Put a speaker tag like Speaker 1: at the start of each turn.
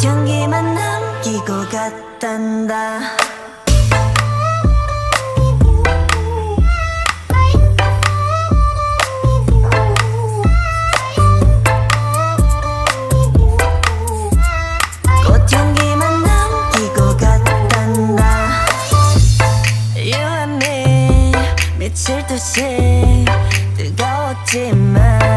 Speaker 1: 향기만 남기고 갔단다. 꽃향기만 남기고 갔단다. You and me 미칠 듯이 뜨거웠지만